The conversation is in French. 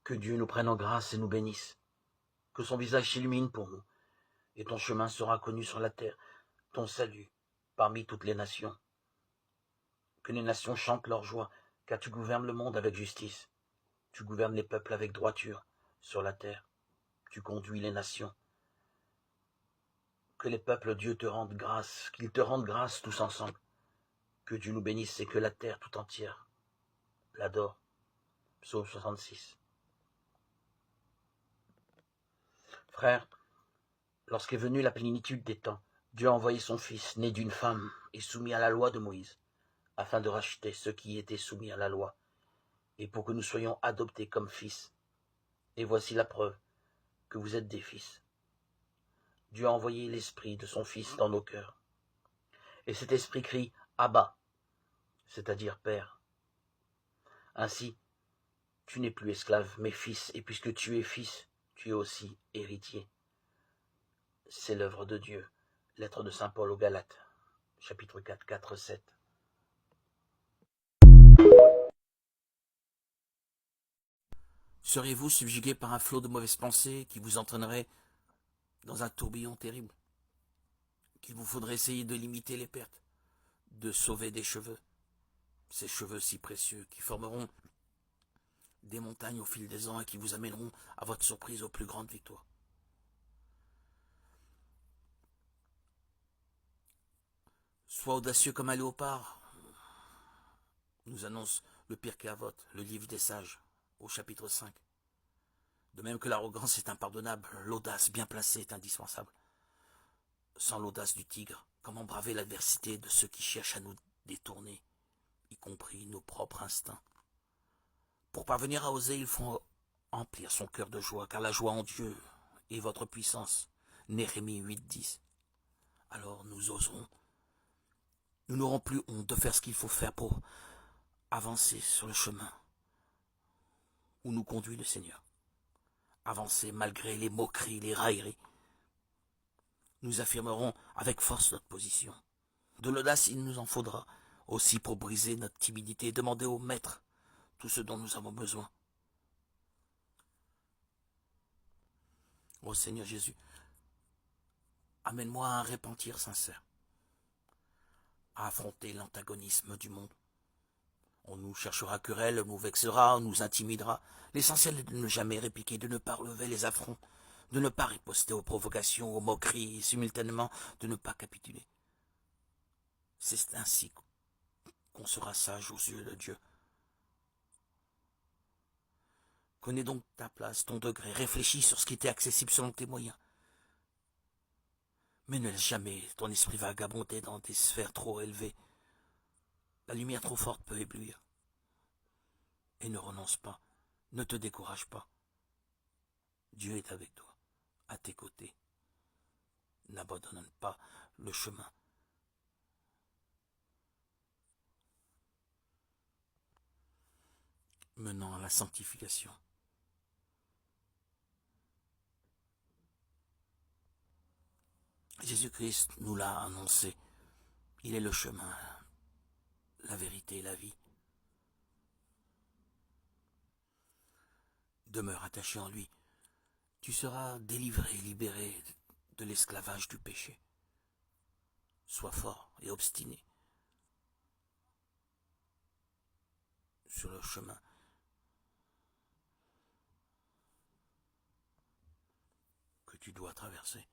Que Dieu nous prenne en grâce et nous bénisse. Que son visage s'illumine pour nous, et ton chemin sera connu sur la terre, ton salut parmi toutes les nations. Que les nations chantent leur joie, car tu gouvernes le monde avec justice. Tu gouvernes les peuples avec droiture sur la terre. Tu conduis les nations. Que les peuples, Dieu, te rendent grâce, qu'ils te rendent grâce tous ensemble. Que Dieu nous bénisse et que la terre tout entière l'adore. Psaume 66. Frères, lorsqu'est venue la plénitude des temps, Dieu a envoyé son Fils, né d'une femme et soumis à la loi de Moïse, afin de racheter ceux qui étaient soumis à la loi, et pour que nous soyons adoptés comme fils. Et voici la preuve que vous êtes des fils. Dieu a envoyé l'Esprit de son Fils dans nos cœurs. Et cet Esprit crie « Abba », c'est-à-dire Père. Ainsi, tu n'es plus esclave, mais fils, et puisque tu es fils, tu es aussi héritier. C'est l'œuvre de Dieu. Lettre de saint Paul aux Galates, chapitre 4, 4, 7. Seriez-vous subjugué par un flot de mauvaises pensées qui vous entraînerait dans un tourbillon terrible, qu'il vous faudrait essayer de limiter les pertes, de sauver des cheveux, ces cheveux si précieux qui formeront des montagnes au fil des ans et qui vous amèneront à votre surprise aux plus grandes victoires. Sois audacieux comme un léopard, nous annonce le pire Kéavoth, le livre des sages, au chapitre 5. De même que l'arrogance est impardonnable, l'audace bien placée est indispensable. Sans l'audace du tigre, comment braver l'adversité de ceux qui cherchent à nous détourner, y compris nos propres instincts? Pour parvenir à oser, il faut emplir son cœur de joie, car la joie en Dieu est votre puissance. Néhémie 8:10. Alors nous oserons. Nous n'aurons plus honte de faire ce qu'il faut faire pour avancer sur le chemin où nous conduit le Seigneur. Avancer malgré les moqueries, les railleries. Nous affirmerons avec force notre position. De l'audace, il nous en faudra aussi pour briser notre timidité et demander au Maître tout ce dont nous avons besoin. Ô Seigneur Jésus, amène-moi à un repentir sincère, à affronter l'antagonisme du monde. On nous cherchera querelle, on nous vexera, on nous intimidera. L'essentiel est de ne jamais répliquer, de ne pas relever les affronts, de ne pas riposter aux provocations, aux moqueries, et simultanément de ne pas capituler. C'est ainsi qu'on sera sage aux yeux de Dieu. Connais donc ta place, ton degré, réfléchis sur ce qui t'est accessible selon tes moyens. Mais ne laisse jamais ton esprit vagabonder dans des sphères trop élevées. La lumière trop forte peut éblouir. Et ne renonce pas, ne te décourage pas. Dieu est avec toi, à tes côtés. N'abandonne pas le chemin. Menant à la sanctification. Jésus-Christ nous l'a annoncé. Il est le chemin, la vérité et la vie. Demeure attaché en lui. Tu seras délivré, libéré de l'esclavage du péché. Sois fort et obstiné sur le chemin. Que tu dois traverser.